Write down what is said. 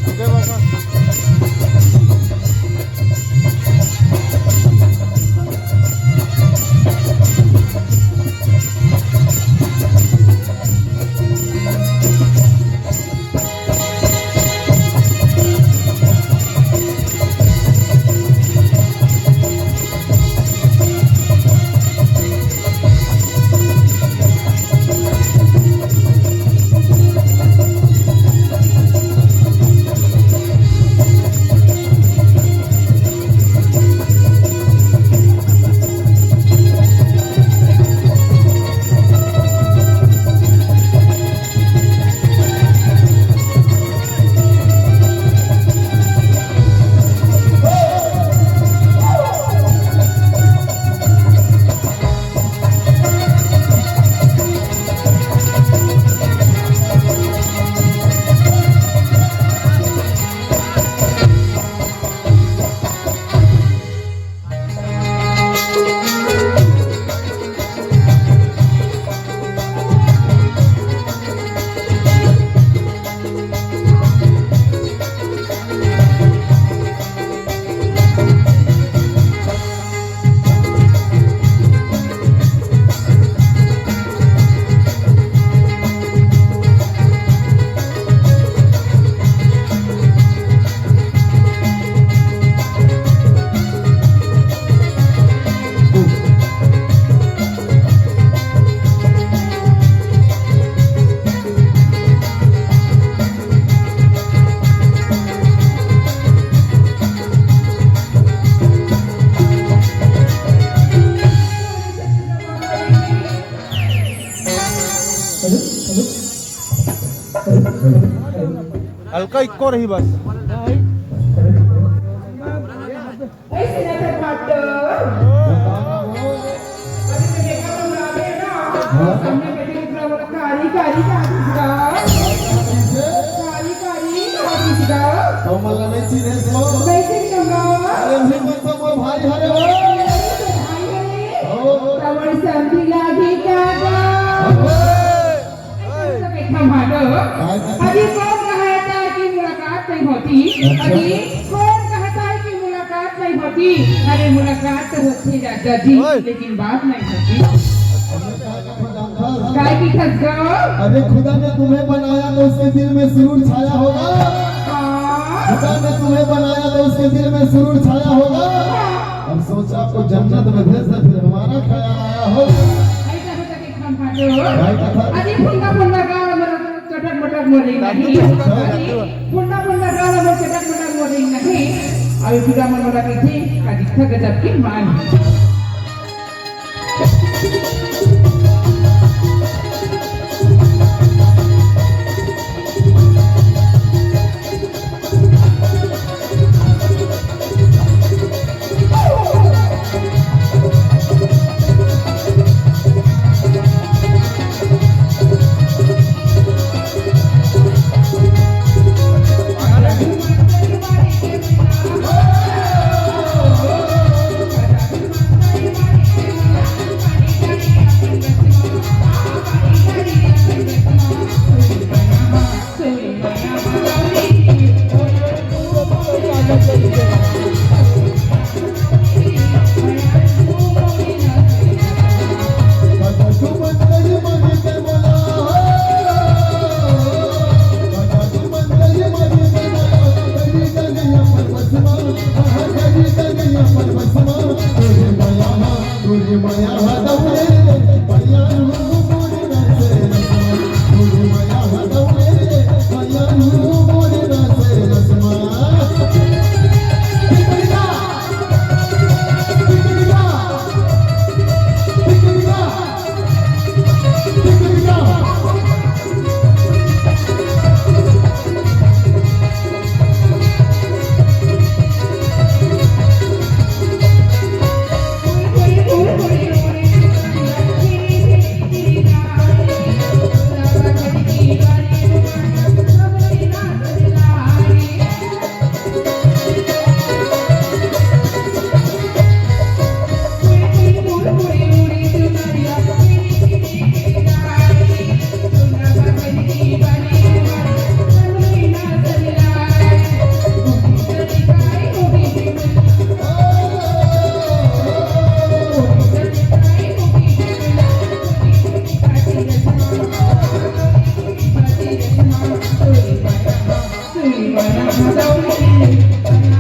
Oke Bapak. हल्का इक्को रही बस अरे मुलाकात तो होती दादा जी लेकिन बात नहीं होती काय की खसगाओ। अरे खुदा ने तुम्हें बनाया तो उसके दिल में सुरूर छाया होगा। खुदा ने तुम्हें बनाया तो उसके दिल में सुरूर छाया होगा। हम सोचा आपको जन्नत में भेज दे फिर हमारा ख्याल आया हो। ऐसा होता कि खाम खाते हो अरे फुंडा फुंडा गाल मेरा चटक मटक मोरी नहीं फुंडा फुंडा गाल मेरा चटक मटक मोरी नहीं अभी सुdah menolak ini kadita gajah kiman. भादवली